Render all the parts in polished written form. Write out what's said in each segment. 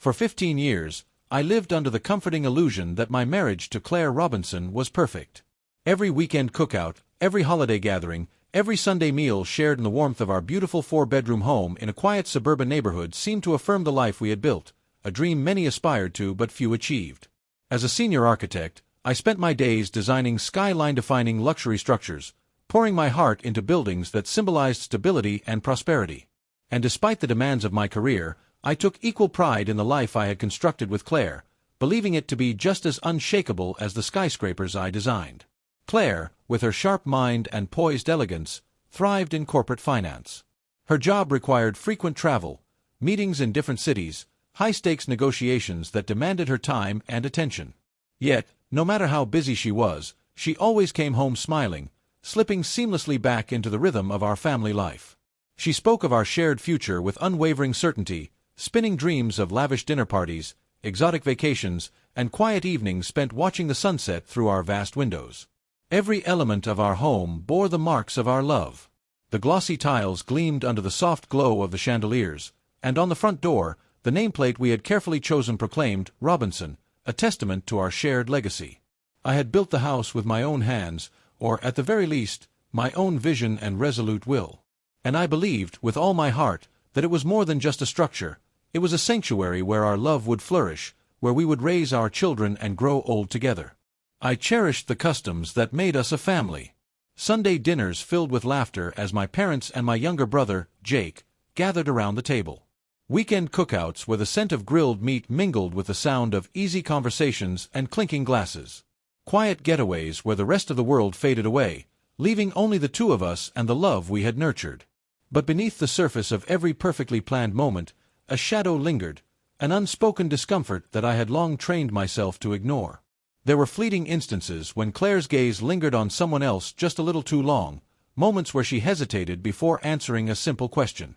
For 15 years, I lived under the comforting illusion that my marriage to Claire Robinson was perfect. Every weekend cookout, every holiday gathering, every Sunday meal shared in the warmth of our beautiful 4-bedroom home in a quiet suburban neighborhood seemed to affirm the life we had built, a dream many aspired to but few achieved. As a senior architect, I spent my days designing skyline-defining luxury structures, pouring my heart into buildings that symbolized stability and prosperity. And despite the demands of my career, I took equal pride in the life I had constructed with Claire, believing it to be just as unshakable as the skyscrapers I designed. Claire, with her sharp mind and poised elegance, thrived in corporate finance. Her job required frequent travel, meetings in different cities, high-stakes negotiations that demanded her time and attention. Yet, no matter how busy she was, she always came home smiling, slipping seamlessly back into the rhythm of our family life. She spoke of our shared future with unwavering certainty, spinning dreams of lavish dinner parties, exotic vacations, and quiet evenings spent watching the sunset through our vast windows. Every element of our home bore the marks of our love. The glossy tiles gleamed under the soft glow of the chandeliers, and on the front door, the nameplate we had carefully chosen proclaimed Robinson, a testament to our shared legacy. I had built the house with my own hands, or at the very least, my own vision and resolute will. And I believed, with all my heart, that it was more than just a structure. It was a sanctuary where our love would flourish, where we would raise our children and grow old together. I cherished the customs that made us a family. Sunday dinners filled with laughter as my parents and my younger brother, Jake, gathered around the table. Weekend cookouts where the scent of grilled meat mingled with the sound of easy conversations and clinking glasses. Quiet getaways where the rest of the world faded away, leaving only the two of us and the love we had nurtured. But beneath the surface of every perfectly planned moment, a shadow lingered, an unspoken discomfort that I had long trained myself to ignore. There were fleeting instances when Claire's gaze lingered on someone else just a little too long, moments where she hesitated before answering a simple question.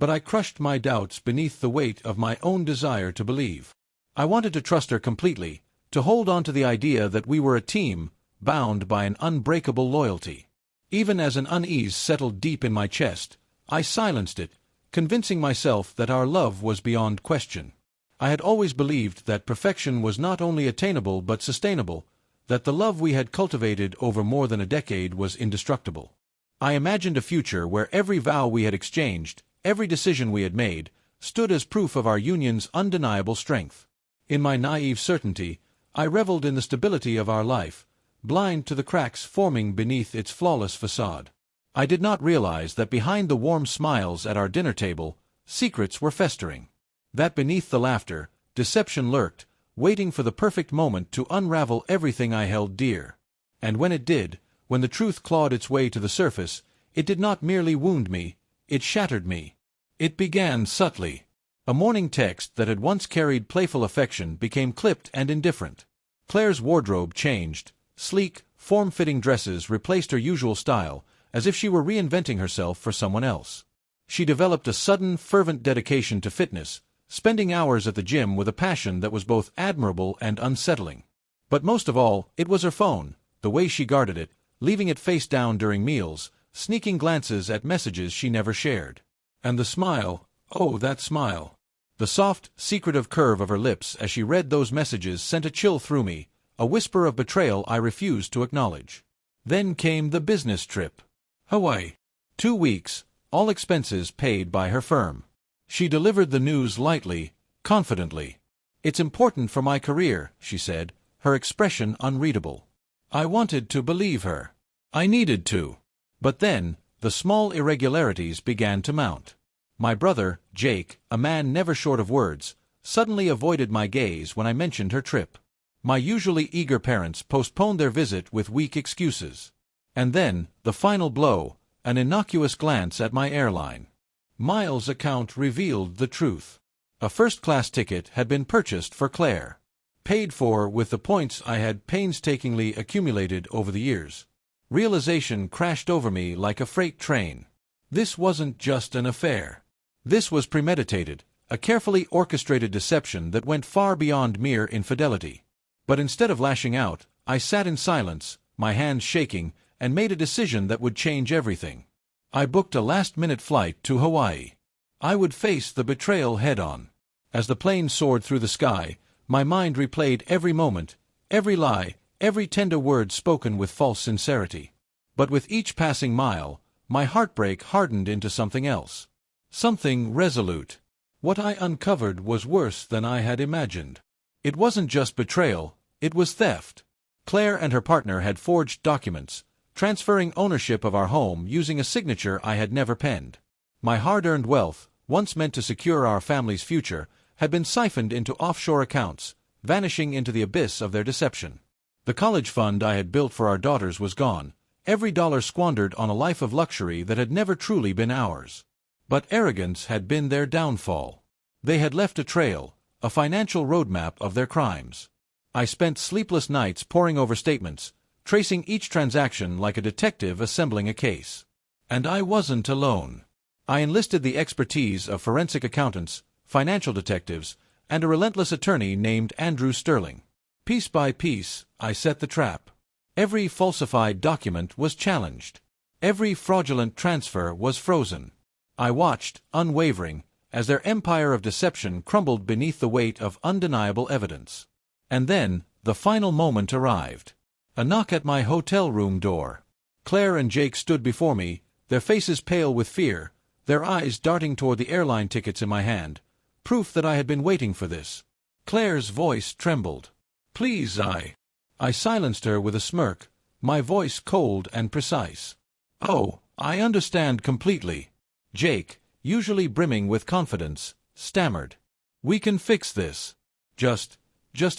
But I crushed my doubts beneath the weight of my own desire to believe. I wanted to trust her completely, to hold on to the idea that we were a team, bound by an unbreakable loyalty. Even as an unease settled deep in my chest, I silenced it, convincing myself that our love was beyond question. I had always believed that perfection was not only attainable but sustainable, that the love we had cultivated over more than a decade was indestructible. I imagined a future where every vow we had exchanged, every decision we had made, stood as proof of our union's undeniable strength. In my naive certainty, I reveled in the stability of our life, blind to the cracks forming beneath its flawless facade. I did not realize that behind the warm smiles at our dinner table, secrets were festering. That beneath the laughter, deception lurked, waiting for the perfect moment to unravel everything I held dear. And when it did, when the truth clawed its way to the surface, it did not merely wound me, it shattered me. It began subtly. A morning text that had once carried playful affection became clipped and indifferent. Claire's wardrobe changed. Sleek, form-fitting dresses replaced her usual style, as if she were reinventing herself for someone else. She developed a sudden, fervent dedication to fitness, spending hours at the gym with a passion that was both admirable and unsettling. But most of all, it was her phone, the way she guarded it, leaving it face down during meals, sneaking glances at messages she never shared. And the smile, oh, that smile. The soft, secretive curve of her lips as she read those messages sent a chill through me, a whisper of betrayal I refused to acknowledge. Then came the business trip. Hawaii. 2 weeks, all expenses paid by her firm. She delivered the news lightly, confidently. "It's important for my career," she said, her expression unreadable. I wanted to believe her. I needed to. But then, the small irregularities began to mount. My brother, Jake, a man never short of words, suddenly avoided my gaze when I mentioned her trip. My usually eager parents postponed their visit with weak excuses. And then, the final blow, an innocuous glance at my airline. Miles' account revealed the truth. A first-class ticket had been purchased for Claire, paid for with the points I had painstakingly accumulated over the years. Realization crashed over me like a freight train. This wasn't just an affair. This was premeditated, a carefully orchestrated deception that went far beyond mere infidelity. But instead of lashing out, I sat in silence, my hands shaking, and made a decision that would change everything. I booked a last-minute flight to Hawaii. I would face the betrayal head-on. As the plane soared through the sky, my mind replayed every moment, every lie, every tender word spoken with false sincerity. But with each passing mile, my heartbreak hardened into something else. Something resolute. What I uncovered was worse than I had imagined. It wasn't just betrayal, it was theft. Claire and her partner had forged documents, transferring ownership of our home using a signature I had never penned. My hard-earned wealth, once meant to secure our family's future, had been siphoned into offshore accounts, vanishing into the abyss of their deception. The college fund I had built for our daughters was gone, every dollar squandered on a life of luxury that had never truly been ours. But arrogance had been their downfall. They had left a trail, a financial roadmap of their crimes. I spent sleepless nights poring over statements, tracing each transaction like a detective assembling a case. And I wasn't alone. I enlisted the expertise of forensic accountants, financial detectives, and a relentless attorney named Andrew Sterling. Piece by piece, I set the trap. Every falsified document was challenged. Every fraudulent transfer was frozen. I watched, unwavering, as their empire of deception crumbled beneath the weight of undeniable evidence. And then, the final moment arrived. A knock at my hotel room door. Claire and Jake stood before me, their faces pale with fear, their eyes darting toward the airline tickets in my hand, proof that I had been waiting for this. Claire's voice trembled. "Please, I silenced her with a smirk, my voice cold and precise. "Oh, I understand completely." Jake, usually brimming with confidence, stammered. "We can fix this. Just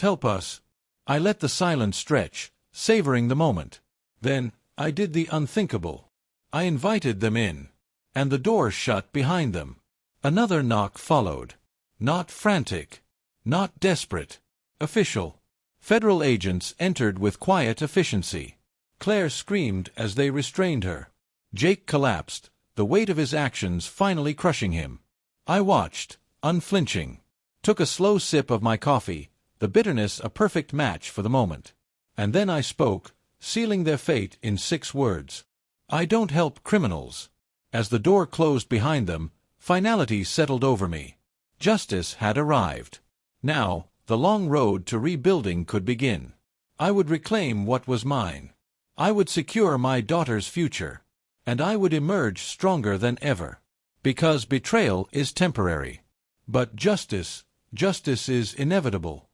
help us." I let the silence stretch, savoring the moment. Then, I did the unthinkable. I invited them in. And the door shut behind them. Another knock followed. Not frantic. Not desperate. Official. Federal agents entered with quiet efficiency. Claire screamed as they restrained her. Jake collapsed, the weight of his actions finally crushing him. I watched, unflinching. Took a slow sip of my coffee, the bitterness a perfect match for the moment. And then I spoke, sealing their fate in 6 words. "I don't help criminals." As the door closed behind them, finality settled over me. Justice had arrived. Now, the long road to rebuilding could begin. I would reclaim what was mine. I would secure my daughter's future. And I would emerge stronger than ever. Because betrayal is temporary. But justice is inevitable.